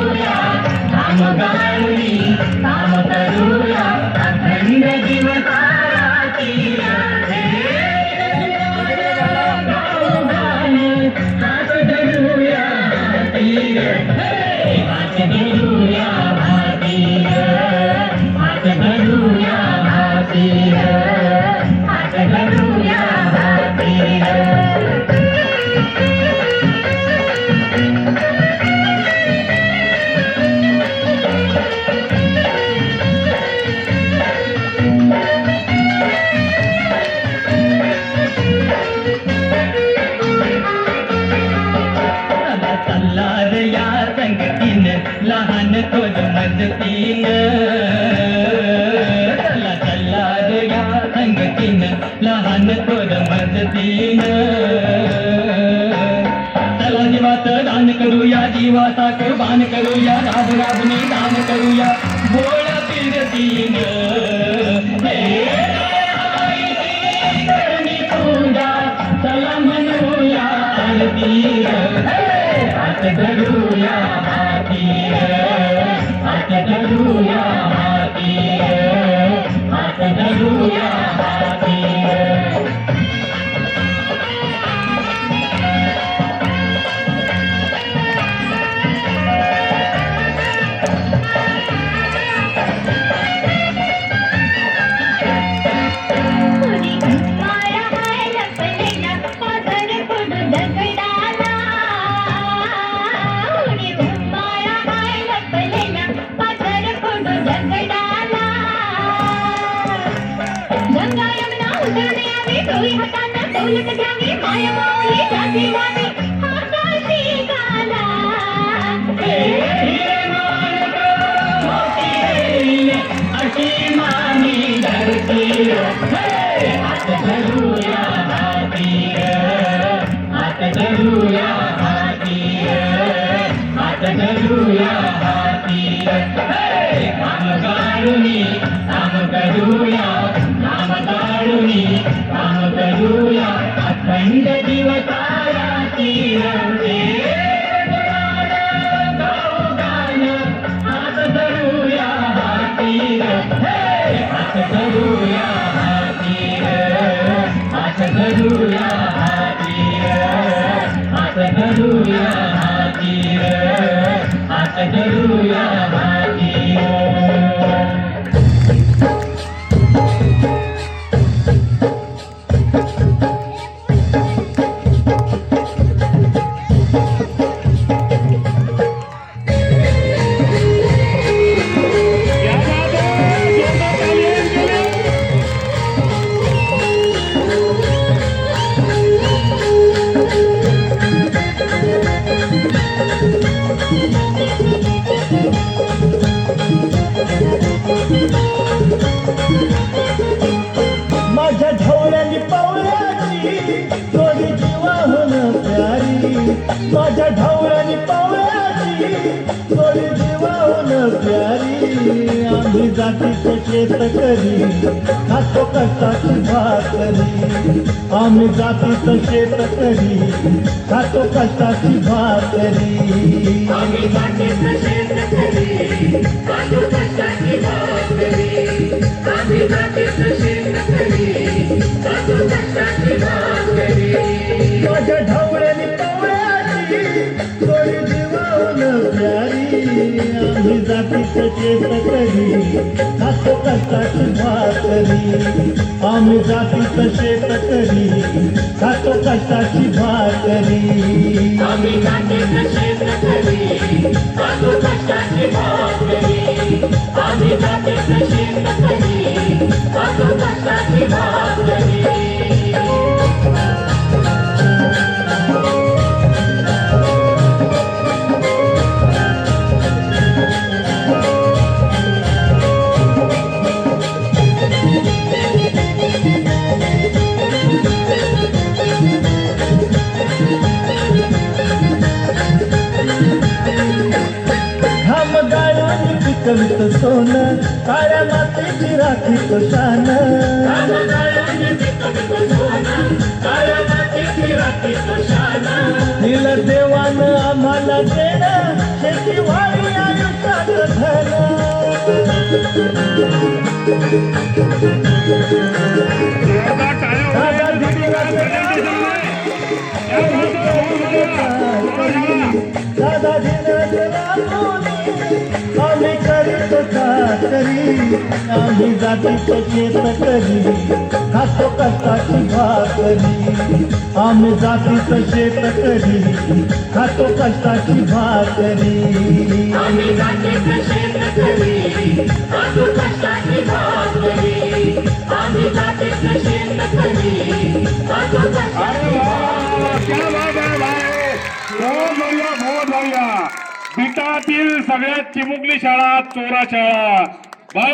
करूया नाम गाळूनी काम करूया अखंड दिवसाराती हात धरूया हाती हात धरूया हाती हात धरूया हाती हात धरूया हाती तल्लार या संगतीन लहान थोर मजतीन तल्लार या संगतीन लहान थोर मजतीन चला जीवात दान करूया जीवाचा कुर्बान करूया राब राबनी दान करूया भोळा फिरतीन चला म्हणूया आरती हात धरूया हाती हात धरूया हाती हात धरूया हाती दौलत घ्यावी माया माऊली जाती वावी हाताशी घाला अशी मानी धरती हात धरूया हाती हात धरूया हाती हात धरूया हाती काम गाळूनी काम करूया नाम गाळूनी काम करूया अखंड दिवसाराती हात धरूया हाती हात धरूया हाती हात धरूया हाती हात धरूया हाती हात धरूया हाती माझ्या ढवळ्यानी पावल्याची जोडी जीवाहून प्यारी माझ्या ढवळ्यानी पावल्याची जोडी जीवाहून प्यारी आम्ही जातीचं शेतकरी खातो कष्टाची भाकरी आम्ही जातीचं शेतकरी खातो कष्टाची भाकरी आम्ही जातीचं शेतकरी खातो कष्टाची भाकरी आम्ही जातीचं शेतकरी खातो कष्टाची भाकरी माझ्या ढवळ्यानी पावल्याची जोडी जीवाहून प्यारी आम्ही जातीचं शेतकरी खातो कष्टाची भाकरी आम्ही जातीचं शेतकरी खातो कष्टाची भाकरी आम्ही जातीचं शेतकरी खातो कष्टाची भाकरी आम्ही जातीचं शेतकरी खातो कष्टाची भाकरी कवित सोनं काळ्या मातीची राखी तो शान दिलं देवानं आम्हाला देणं शेती वाळी दादा दिवस दादा दिवस आम्ही करीतो चाकरी आम्ही जातीचं शेतकरी खातो कष्टाची भाकरी आम्ही जातीचं शेतकरी खातो कष्टाची भाकरी आम्ही जातीचं शेतकरी खातो कष्टाची भाकरी आम्ही जातीचं शेतकरी खातो कष्टाची क्या बात है भाई, बहुत बढ़िया बहुत बढ़िया. बिटातील सगळ्यात चिमुकली शाळा चोरा शाळा.